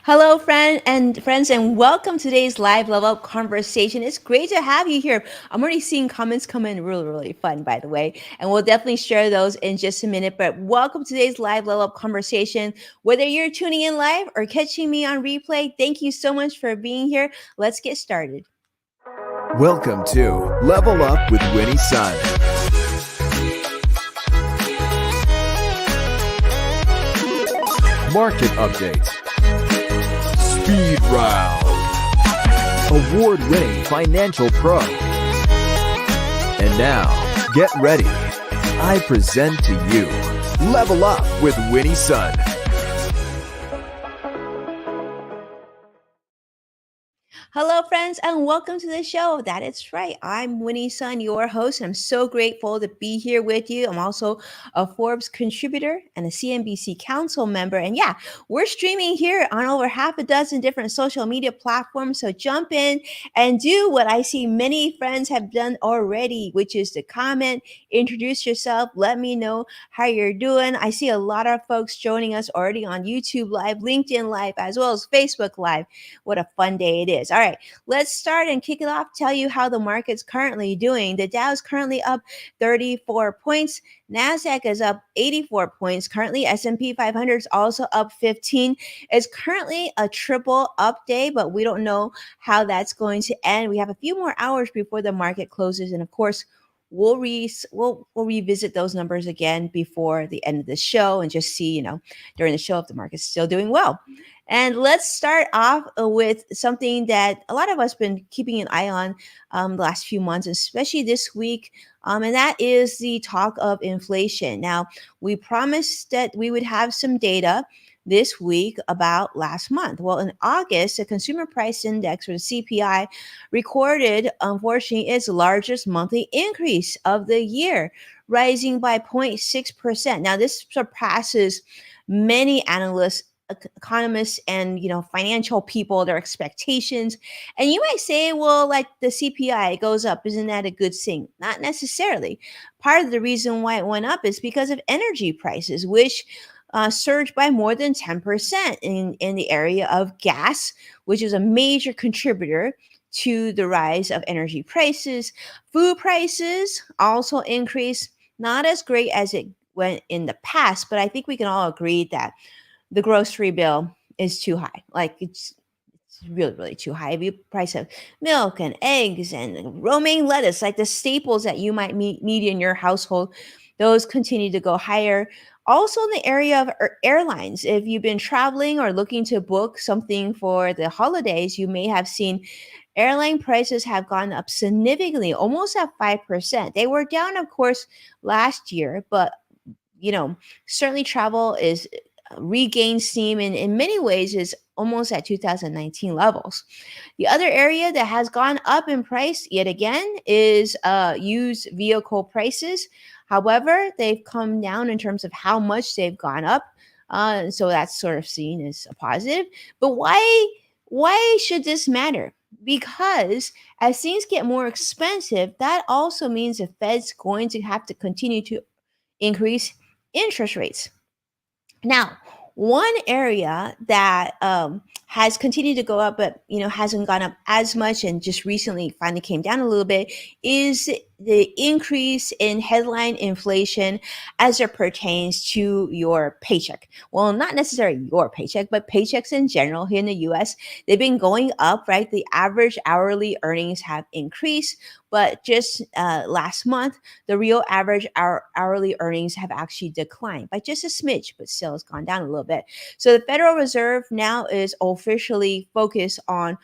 Hello, friends, and welcome to today's live level up conversation. It's great to have you here. I'm already seeing comments come in, really fun, by the way, and we'll definitely share those in just a minute. But welcome to today's live level up conversation. Whether you're tuning in live or catching me on replay, thank you so much for being here. Let's get started. Welcome to Level Up with Winnie Sun. Market update. Speed round. Award-winning financial pro. And now, get ready. I present to you Level Up with Winnie Sun. Hello, friends, and welcome to the show. That is right. I'm Winnie Sun, your host. I'm so grateful to be here with you. I'm also a Forbes contributor and a CNBC council member. And yeah, we're streaming here on over half a dozen different social media platforms. So jump in and do what I see many friends have done already, which is to comment, introduce yourself, let me know how you're doing. I see a lot of folks joining us already on YouTube Live, LinkedIn Live, as well as Facebook Live. What a fun day it is. All right, let's start and kick it off. Tell you how the market's currently doing. The Dow is currently up 34 points. NASDAQ is up 84 points. Currently, S&P 500 is also up 15. It's currently a triple up day, but we don't know how that's going to end. We have a few more hours before the market closes. And of course, we'll revisit those numbers again before the end of the show and just see, during the show if the market's still doing well. And let's start off with something that a lot of us been keeping an eye on the last few months, especially this week, and that is the talk of inflation. Now, we promised that we would have some data this week about last month. Well, in August, the Consumer Price Index, or the CPI, recorded, unfortunately, its largest monthly increase of the year, rising by 0.6%. Now, this surpasses many analysts, economists, and financial people, their expectations. And you might say, well, like the CPI goes up, isn't that a good thing? Not necessarily. Part of the reason why it went up is because of energy prices, which surged by more than 10% in the area of gas, which is a major contributor to the rise of energy prices. Food prices also increased, not as great as it went in the past, but I think we can all agree that the grocery bill is too high. Like it's really too high. The price of milk and eggs and romaine lettuce, like the staples that you might need in your household, those continue to go higher. Also, in the area of airlines, if you've been traveling or looking to book something for the holidays, you may have seen airline prices have gone up significantly, almost at 5%. They were down, of course, last year, but certainly travel is regained steam and in many ways is almost at 2019 levels. The other area that has gone up in price yet again is used vehicle prices. However, they've come down in terms of how much they've gone up. So that's sort of seen as a positive. But why should this matter? Because as things get more expensive, that also means the Fed's going to have to continue to increase interest rates. Now, one area that has continued to go up, but hasn't gone up as much, and just recently finally came down a little bit, is the increase in headline inflation as it pertains to your paycheck. Well, not necessarily your paycheck, but paychecks in general here in the U.S. They've been going up, right? The average hourly earnings have increased, but just last month, the real average hourly earnings have actually declined by just a smidge, but still has gone down a little bit. So the Federal Reserve now is officially focused on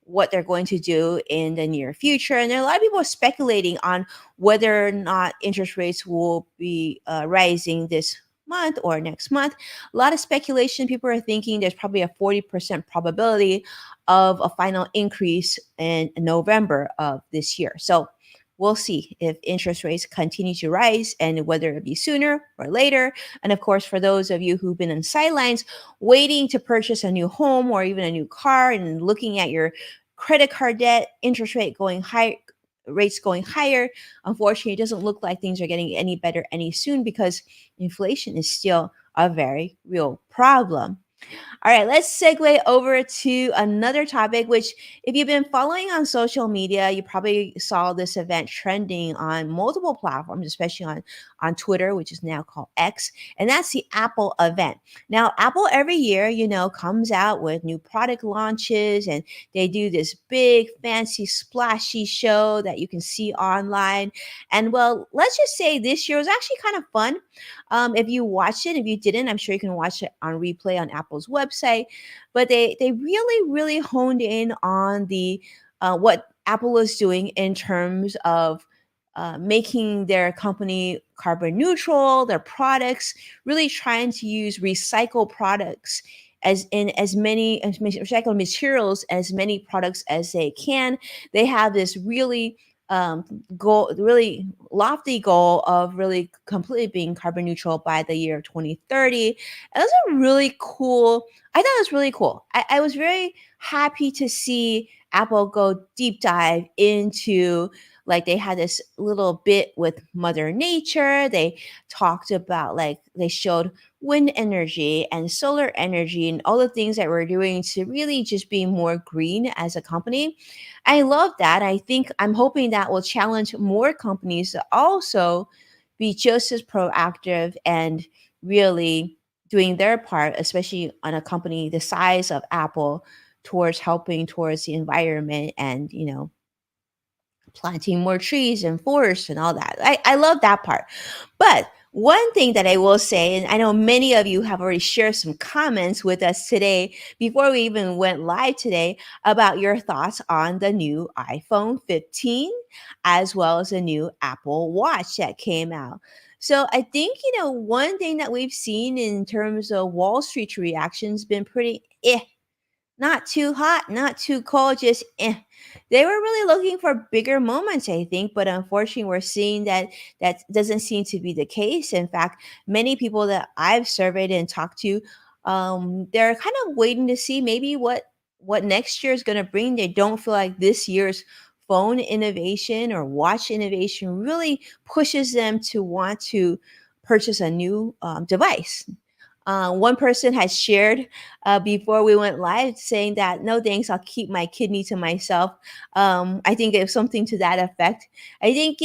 what they're going to do in the near future. And there are a lot of people speculating on whether or not interest rates will be rising this month or next month. A lot of speculation. People are thinking there's probably a 40% probability of a final increase in November of this year. So we'll see if interest rates continue to rise and whether it be sooner or later. And of course, for those of you who've been on sidelines waiting to purchase a new home or even a new car and looking at your credit card debt, interest rate going high, rates going higher, unfortunately, it doesn't look like things are getting any better any soon because inflation is still a very real problem. All right, let's segue over to another topic, which, if you've been following on social media, you probably saw this event trending on multiple platforms, especially on Twitter, which is now called X, and that's the Apple event. Now, Apple every year, comes out with new product launches, and they do this big, fancy, splashy show that you can see online. And well, let's just say this year was actually kind of fun. If you watched it, if you didn't, I'm sure you can watch it on replay on Apple's website. But they really really honed in on the what Apple is doing in terms of making their company carbon neutral, their products, really trying to use recycled products as many recycled materials as many products as they can. They have this really goal, really lofty goal of really completely being carbon neutral by the year 2030. And that's a really cool. I thought it was really cool. I was very happy to see Apple go deep dive into, like, they had this little bit with Mother Nature. They talked about, like, they showed wind energy and solar energy and all the things that we're doing to really just be more green as a company. I love that. I'm hoping that will challenge more companies to also be just as proactive and really doing their part, especially on a company the size of Apple, towards helping towards the environment and, planting more trees and forests and all that. I love that part. But one thing that I will say, and I know many of you have already shared some comments with us today before we even went live today about your thoughts on the new iPhone 15 as well as the new Apple Watch that came out. So I think, one thing that we've seen in terms of Wall Street reactions been pretty not too hot, not too cold, just they were really looking for bigger moments, I think, but unfortunately, we're seeing that that doesn't seem to be the case. In fact, many people that I've surveyed and talked to, they're kind of waiting to see maybe what next year is going to bring. They don't feel like this year's phone innovation or watch innovation really pushes them to want to purchase a new device. One person has shared before we went live saying that no thanks, I'll keep my kidney to myself. I think it's something to that effect. I think,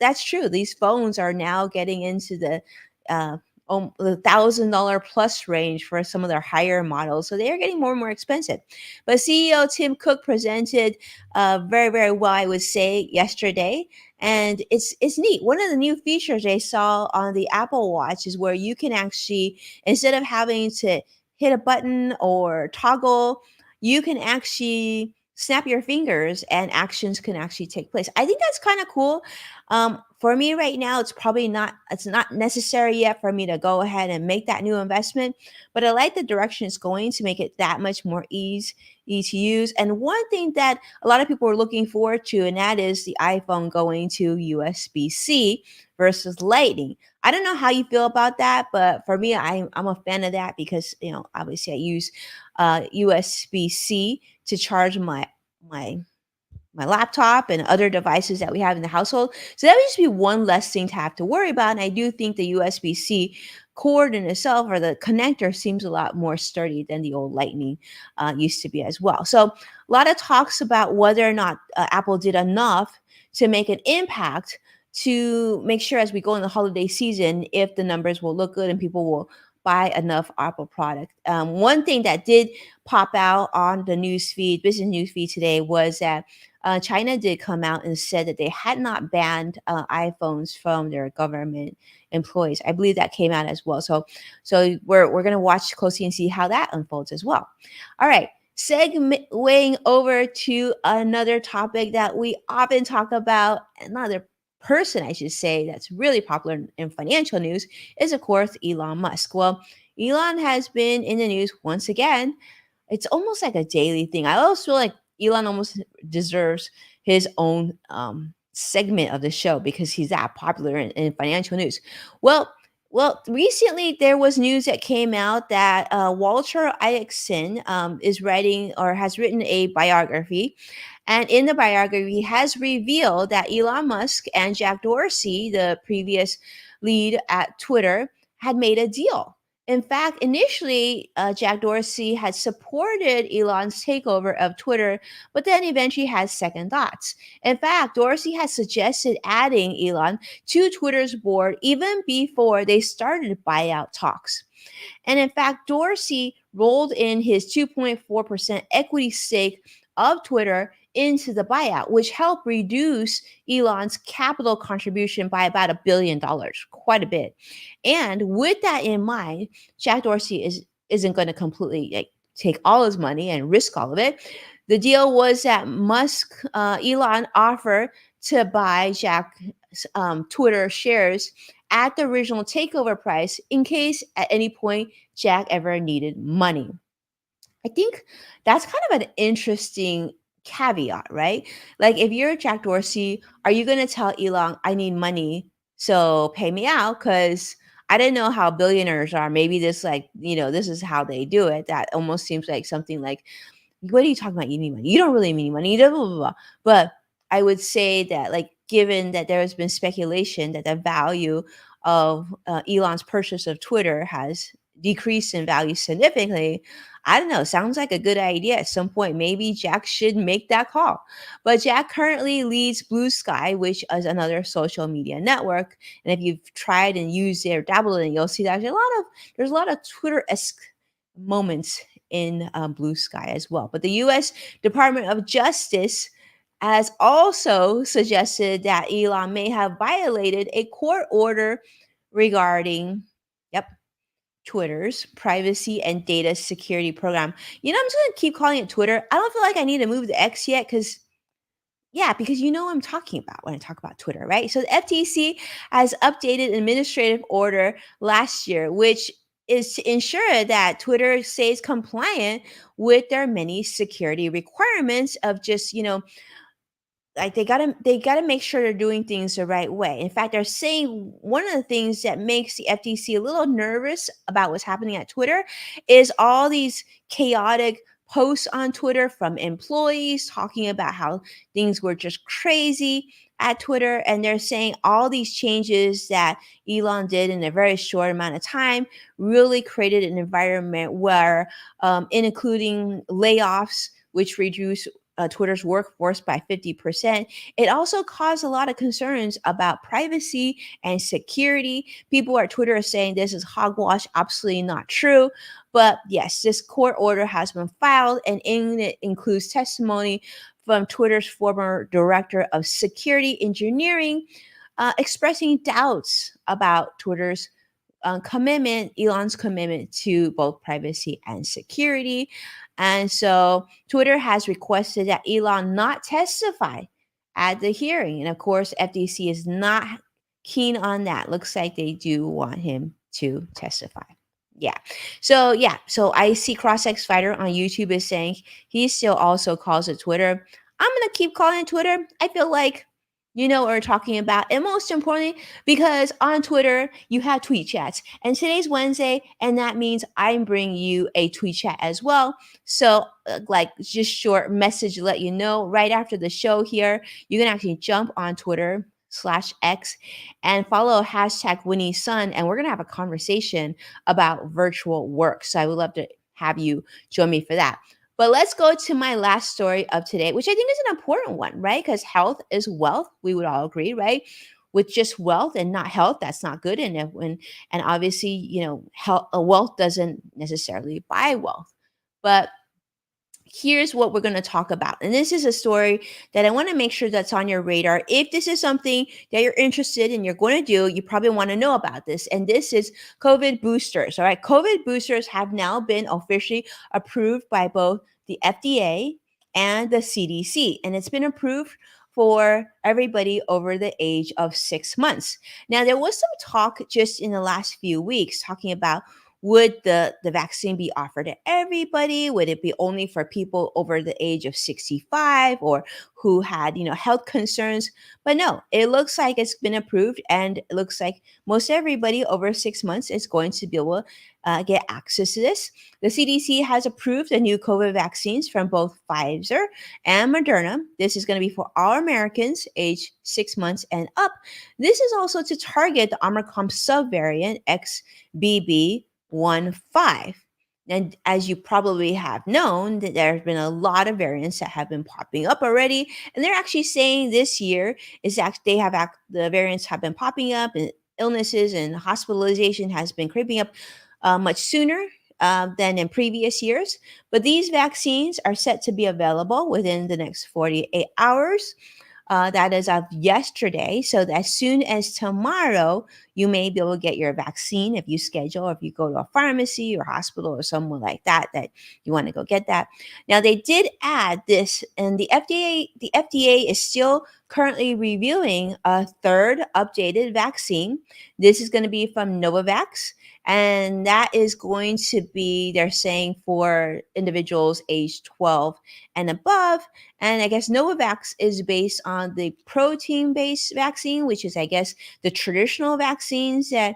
that's true. These phones are now getting into uh, the $1,000 plus range for some of their higher models. So they are getting more and more expensive. But CEO Tim Cook presented very, very well, I would say, yesterday. And it's neat. One of the new features I saw on the Apple Watch is where you can actually, instead of having to hit a button or toggle, you can actually snap your fingers and actions can actually take place. I think that's kind of cool. For me right now, it's not necessary yet for me to go ahead and make that new investment, but I like the direction it's going to make it that much more easy to use. And one thing that a lot of people are looking forward to, and that is the iPhone going to USB-C versus Lightning. I don't know how you feel about that, but for me, I'm a fan of that because, obviously I use USB-C to charge my my laptop and other devices that we have in the household. So that would just be one less thing to have to worry about. And I do think the USB-C cord in itself, or the connector, seems a lot more sturdy than the old Lightning used to be as well. So a lot of talks about whether or not Apple did enough to make an impact to make sure as we go in the holiday season, if the numbers will look good and people will buy enough Apple product. One thing that did pop out on the business news feed today, was that China did come out and said that they had not banned iPhones from their government employees. I believe that came out as well. So we're gonna watch closely and see how that unfolds as well. All right. Segueing over to another topic that we often talk about, another person, I should say, that's really popular in financial news is, of course, Elon Musk. Well, Elon has been in the news once again. It's almost like a daily thing. I always feel like Elon almost deserves his own segment of the show because he's that popular in financial news. Well, recently there was news that came out that Walter Isaacson is writing, or has written, a biography, and in the biography has revealed that Elon Musk and Jack Dorsey, the previous lead at Twitter, had made a deal. In fact, initially, Jack Dorsey had supported Elon's takeover of Twitter, but then eventually had second thoughts. In fact, Dorsey had suggested adding Elon to Twitter's board even before they started buyout talks. And in fact, Dorsey rolled in his 2.4% equity stake of Twitter into the buyout, which helped reduce Elon's capital contribution by about $1 billion, quite a bit. And with that in mind, Jack Dorsey isn't going to completely take all his money and risk all of it. The deal was that Elon offered to buy Jack Twitter shares at the original takeover price in case at any point Jack ever needed money. I think that's kind of an interesting caveat, right? Like if you're Jack Dorsey, are you going to tell Elon, I need money, so pay me out? Because I didn't know how billionaires are. Maybe this, like, this is how they do it. That almost seems like something like, what are you talking about? You need money. You don't really need money. Blah, blah, blah, blah. But I would say that, like, given that there has been speculation that the value of Elon's purchase of Twitter has decreased in value significantly, I don't know. Sounds like a good idea. At some point, maybe Jack should make that call. But Jack currently leads Blue Sky, which is another social media network. And if you've tried and used it or dabbled in it, you'll see that there's a lot of Twitter-esque moments in Blue Sky as well. But the U.S. Department of Justice has also suggested that Elon may have violated a court order regarding, yep, Twitter's privacy and data security program. I'm just going to keep calling it Twitter. I don't feel like I need to move the X yet because you know what I'm talking about when I talk about Twitter, right? So the FTC has updated an administrative order last year, which is to ensure that Twitter stays compliant with their many security requirements of just, like they gotta make sure they're doing things the right way. In fact, they're saying one of the things that makes the FTC a little nervous about what's happening at Twitter is all these chaotic posts on Twitter from employees talking about how things were just crazy at Twitter. And they're saying all these changes that Elon did in a very short amount of time really created an environment where, including layoffs, which reduce Twitter's workforce by 50%. It also caused a lot of concerns about privacy and security. People at Twitter are saying this is hogwash, absolutely not true. But yes, this court order has been filed, and in it includes testimony from Twitter's former director of security engineering, expressing doubts about Elon's commitment to both privacy and security. And so Twitter has requested that Elon not testify at the hearing. And of course, FTC is not keen on that. Looks like they do want him to testify. Yeah. So I see CrossX Fighter on YouTube is saying he still also calls it Twitter. I'm gonna keep calling it Twitter. I feel like you know what we're talking about. And most importantly, because on Twitter, you have tweet chats. And today's Wednesday, and that means I'm bringing you a tweet chat as well. So, like, just short message to let you know right after the show here, you can actually jump on Twitter/X and follow hashtag Winnie Sun. And we're going to have a conversation about virtual work. So I would love to have you join me for that. But let's go to my last story of today, which I think is an important one, right? Because health is wealth. We would all agree, right? With just wealth and not health, that's not good. And obviously, wealth doesn't necessarily buy wealth. But here's what we're going to talk about. And this is a story that I want to make sure that's on your radar. If this is something that you're interested in, you're going to do, you probably want to know about this. And this is COVID boosters. All right. COVID boosters have now been officially approved by both the FDA and the CDC. And it's been approved for everybody over the age of 6 months. Now, there was some talk just in the last few weeks talking about, would the vaccine be offered to everybody? Would it be only for people over the age of 65 or who had, health concerns? But no, it looks like it's been approved, and it looks like most everybody over 6 months is going to be able to get access to this. The CDC has approved the new COVID vaccines from both Pfizer and Moderna. This is going to be for all Americans aged 6 months and up. This is also to target the Omicron subvariant XBB unveil. And as you probably have known, that there's been a lot of variants that have been popping up already, and they're actually saying this year is actually the variants have been popping up, and illnesses and hospitalization has been creeping up much sooner than in previous years. But these vaccines are set to be available within the next 48 hours. That is of yesterday. So as soon as tomorrow, you may be able to get your vaccine if you schedule, or if you go to a pharmacy or hospital or somewhere like that, that you want to go get that. Now they did add this, and the FDA. The FDA is still currently reviewing a third updated vaccine. This is going to be from Novavax. And that is going to be, they're saying, for individuals age 12 and above. And I guess Novavax is based on the protein based vaccine, which is, I guess, the traditional vaccines that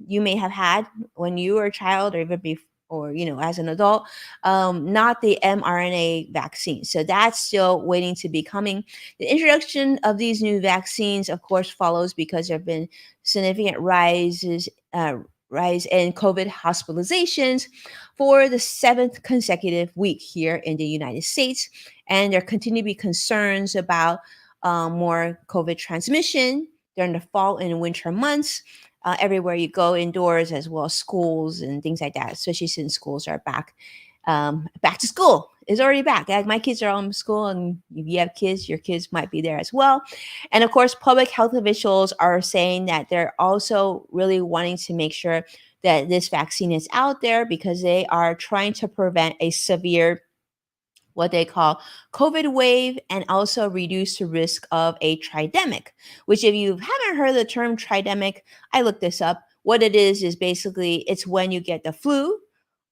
you may have had when you were a child, or even before, or as an adult, not the mRNA vaccine. So that's still waiting to be coming. The introduction of these new vaccines, of course, follows because there have been significant rise in COVID hospitalizations for the seventh consecutive week here in the United States. And there continue to be concerns about more COVID transmission during the fall and winter months. Everywhere you go indoors, as well as schools and things like that, especially since schools are back to school is already back. Like my kids are all in school, and if you have kids, your kids might be there as well. And of course, public health officials are saying that they're also really wanting to make sure that this vaccine is out there, because they are trying to prevent a severe, what they call, COVID wave, and also reduce the risk of a tridemic, which, if you haven't heard the term tridemic, I looked this up. What it is basically, it's when you get the flu,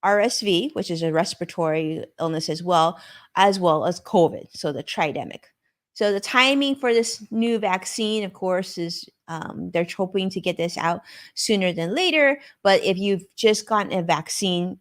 RSV, which is a respiratory illness as well as COVID. So the tridemic. So the timing for this new vaccine, of course, is they're hoping to get this out sooner than later. But if you've just gotten a vaccine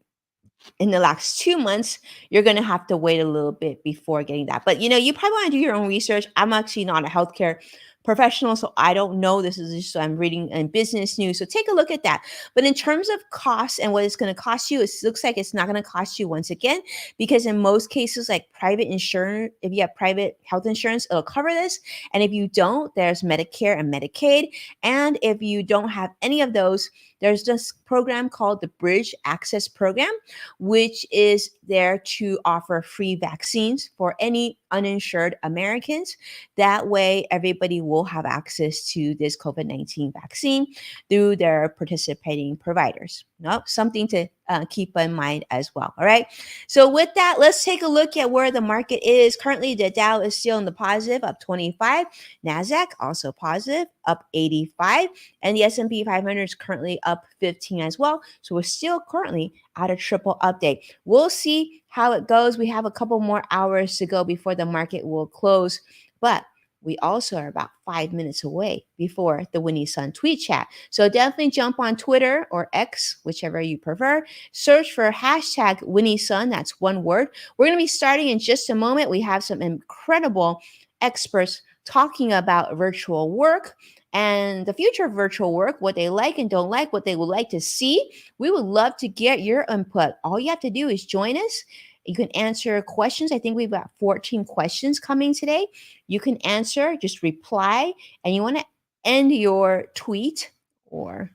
in the last 2 months, you're going to have to wait a little bit before getting that. But you probably want to do your own research. I'm actually not a healthcare professional, so I don't know. This is just, I'm reading in business news. So take a look at that. But in terms of cost and what it's going to cost you, it looks like it's not going to cost you once again, because in most cases, like private insurance, if you have private health insurance, it'll cover this. And if you don't, there's Medicare and Medicaid. And if you don't have any of those, there's this program called the Bridge Access Program, which is there to offer free vaccines for any uninsured Americans. That way, everybody will have access to this COVID-19 vaccine through their participating providers. Nope, something to keep in mind as well. All right. So with that, let's take a look at where the market is. Currently, the Dow is still in the positive, up 25. NASDAQ also positive, up 85. And the S&P 500 is currently up 15 as well. So we're still currently at a triple update. We'll see how it goes. We have a couple more hours to go before the market will close. But we also are about 5 minutes away before the Winnie Sun tweet chat. So definitely jump on Twitter or X, whichever you prefer. Search for hashtag Winnie Sun. That's one word. We're going to be starting in just a moment. We have some incredible experts talking about virtual work and the future of virtual work, what they like and don't like, what they would like to see. We would love to get your input. All you have to do is join us. You can answer questions. I think we've got 14 questions coming today. You can answer, just reply, and you want to end your tweet or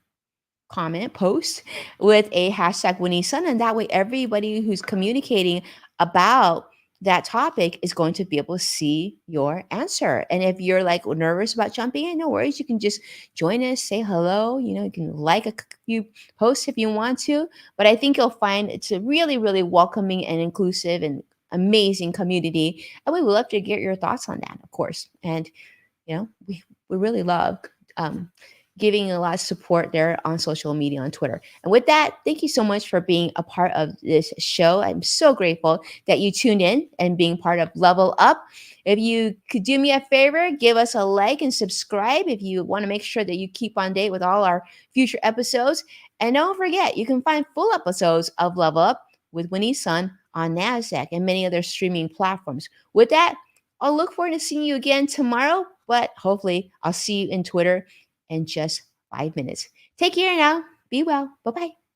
comment, post with a hashtag Winnie Sun, and that way everybody who's communicating about that topic is going to be able to see your answer. And if you're like nervous about jumping in, no worries. You can just join us, say hello. You can like a few posts if you want to. But I think you'll find it's a really, really welcoming and inclusive and amazing community. And we would love to get your thoughts on that, of course. And, we really love giving a lot of support there on social media, on Twitter. And with that, thank you so much for being a part of this show. I'm so grateful that you tuned in and being part of Level Up. If you could do me a favor, give us a like and subscribe if you want to make sure that you keep on date with all our future episodes. And don't forget, you can find full episodes of Level Up with Winnie Sun on NASDAQ and many other streaming platforms. With that, I'll look forward to seeing you again tomorrow, but hopefully I'll see you in Twitter in just 5 minutes. Take care now. Be well. Bye-bye.